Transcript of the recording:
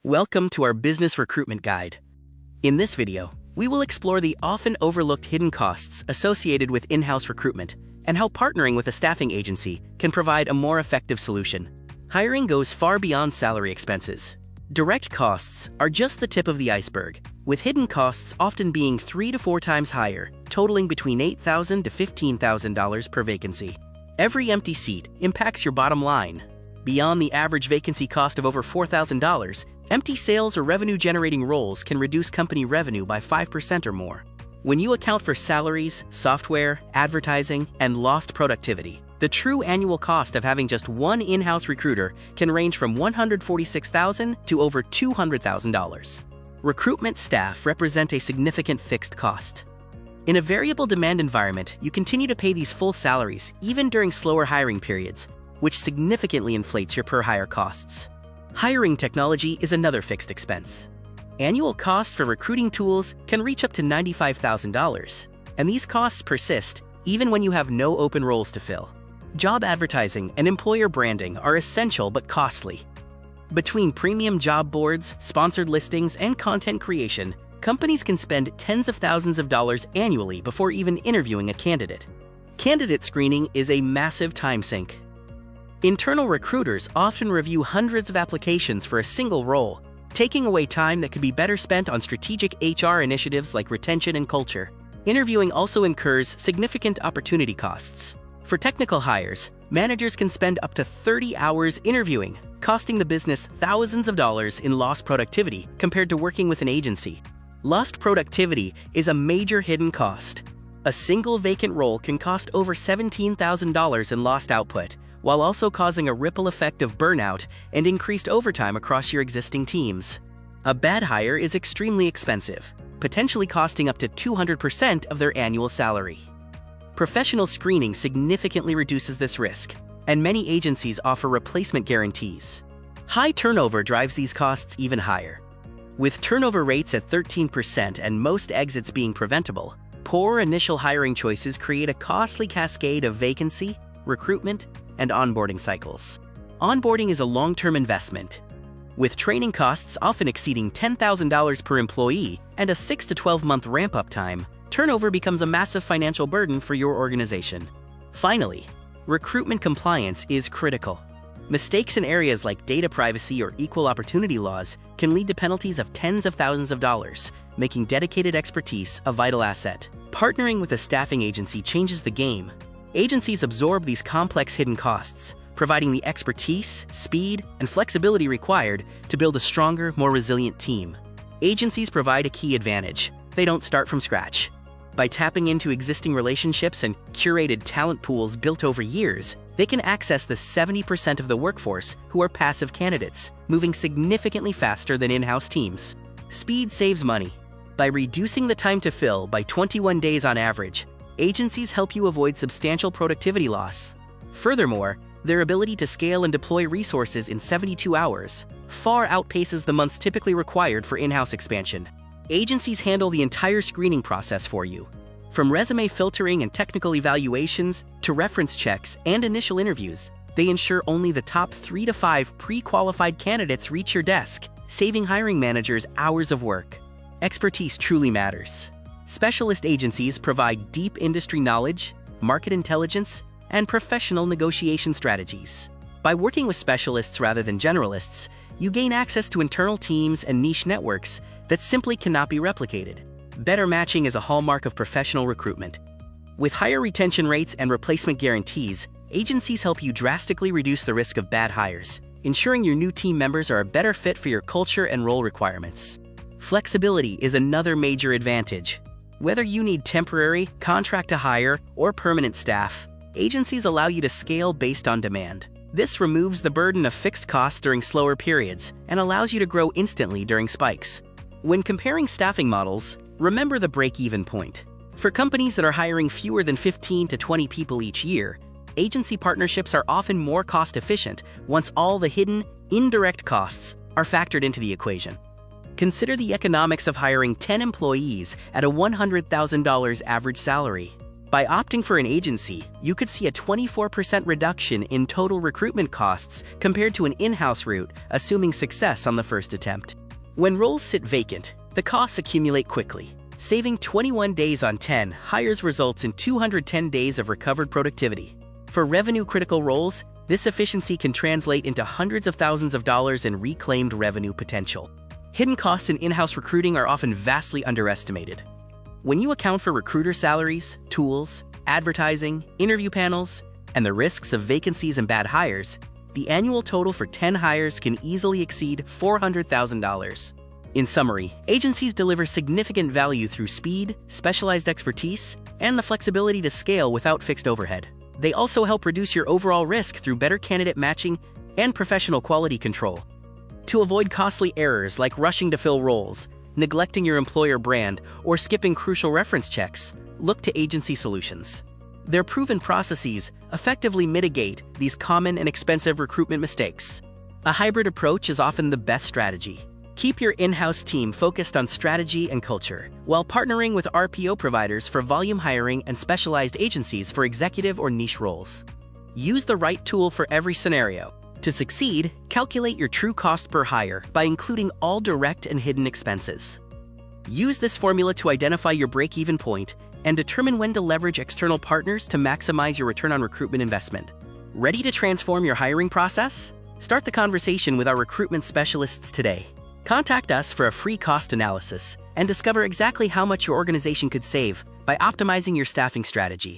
Welcome to our Business Recruitment Guide. In this video, we will explore the often overlooked hidden costs associated with in-house recruitment and how partnering with a staffing agency can provide a more effective solution. Hiring goes far beyond salary expenses. Direct costs are just the tip of the iceberg, with hidden costs often being 3 to 4 times higher, totaling between $8,000 to $15,000 per vacancy. Every empty seat impacts your bottom line. Beyond the average vacancy cost of over $4,000, empty sales or revenue-generating roles can reduce company revenue by 5% or more. When you account for salaries, software, advertising, and lost productivity, the true annual cost of having just one in-house recruiter can range from $146,000 to over $200,000. Recruitment staff represent a significant fixed cost. In a variable demand environment, you continue to pay these full salaries even during slower hiring periods, which significantly inflates your per-hire costs. Hiring technology is another fixed expense. Annual costs for recruiting tools can reach up to $95,000, and these costs persist even when you have no open roles to fill. Job advertising and employer branding are essential but costly. Between premium job boards, sponsored listings, and content creation, companies can spend tens of thousands of dollars annually before even interviewing a candidate. Candidate screening is a massive time sink. Internal recruiters often review hundreds of applications for a single role, taking away time that could be better spent on strategic HR initiatives like retention and culture. Interviewing also incurs significant opportunity costs. For technical hires, managers can spend up to 30 hours interviewing, costing the business thousands of dollars in lost productivity compared to working with an agency. Lost productivity is a major hidden cost. A single vacant role can cost over $17,000 in lost output, while also causing a ripple effect of burnout and increased overtime across your existing teams. A bad hire is extremely expensive, potentially costing up to 200% of their annual salary. Professional screening significantly reduces this risk, and many agencies offer replacement guarantees. High turnover drives these costs even higher. With turnover rates at 13% and most exits being preventable, poor initial hiring choices create a costly cascade of vacancy, recruitment, and onboarding cycles. Onboarding is a long-term investment. With training costs often exceeding $10,000 per employee and a 6 to 12-month ramp-up time, turnover becomes a massive financial burden for your organization. Finally, recruitment compliance is critical. Mistakes in areas like data privacy or equal opportunity laws can lead to penalties of tens of thousands of dollars, making dedicated expertise a vital asset. Partnering with a staffing agency changes the game. Agencies absorb these complex hidden costs, providing the expertise, speed, and flexibility required to build a stronger, more resilient team. Agencies provide a key advantage. They don't start from scratch. By tapping into existing relationships and curated talent pools built over years, they can access the 70% of the workforce who are passive candidates, moving significantly faster than in-house teams. Speed saves money. By reducing the time to fill by 21 days on average, agencies help you avoid substantial productivity loss. Furthermore, their ability to scale and deploy resources in 72 hours far outpaces the months typically required for in-house expansion. Agencies handle the entire screening process for you. From resume filtering and technical evaluations to reference checks and initial interviews, they ensure only the top 3 to 5 pre-qualified candidates reach your desk, saving hiring managers hours of work. Expertise truly matters. Specialist agencies provide deep industry knowledge, market intelligence, and professional negotiation strategies. By working with specialists rather than generalists, you gain access to internal teams and niche networks that simply cannot be replicated. Better matching is a hallmark of professional recruitment. With higher retention rates and replacement guarantees, agencies help you drastically reduce the risk of bad hires, ensuring your new team members are a better fit for your culture and role requirements. Flexibility is another major advantage. Whether you need temporary, contract to hire, or permanent staff, agencies allow you to scale based on demand. This removes the burden of fixed costs during slower periods and allows you to grow instantly during spikes. When comparing staffing models, remember the break-even point. For companies that are hiring fewer than 15 to 20 people each year, agency partnerships are often more cost-efficient once all the hidden, indirect costs are factored into the equation. Consider the economics of hiring 10 employees at a $100,000 average salary. By opting for an agency, you could see a 24% reduction in total recruitment costs compared to an in-house route, assuming success on the first attempt. When roles sit vacant, the costs accumulate quickly. Saving 21 days on 10 hires results in 210 days of recovered productivity. For revenue-critical roles, this efficiency can translate into hundreds of thousands of dollars in reclaimed revenue potential. Hidden costs in in-house recruiting are often vastly underestimated. When you account for recruiter salaries, tools, advertising, interview panels, and the risks of vacancies and bad hires, the annual total for 10 hires can easily exceed $400,000. In summary, agencies deliver significant value through speed, specialized expertise, and the flexibility to scale without fixed overhead. They also help reduce your overall risk through better candidate matching and professional quality control. To avoid costly errors like rushing to fill roles, neglecting your employer brand, or skipping crucial reference checks, look to agency solutions. Their proven processes effectively mitigate these common and expensive recruitment mistakes. A hybrid approach is often the best strategy. Keep your in-house team focused on strategy and culture, while partnering with RPO providers for volume hiring and specialized agencies for executive or niche roles. Use the right tool for every scenario. To succeed, calculate your true cost per hire by including all direct and hidden expenses. Use this formula to identify your break-even point and determine when to leverage external partners to maximize your return on recruitment investment. Ready to transform your hiring process? Start the conversation with our recruitment specialists today. Contact us for a free cost analysis and discover exactly how much your organization could save by optimizing your staffing strategy.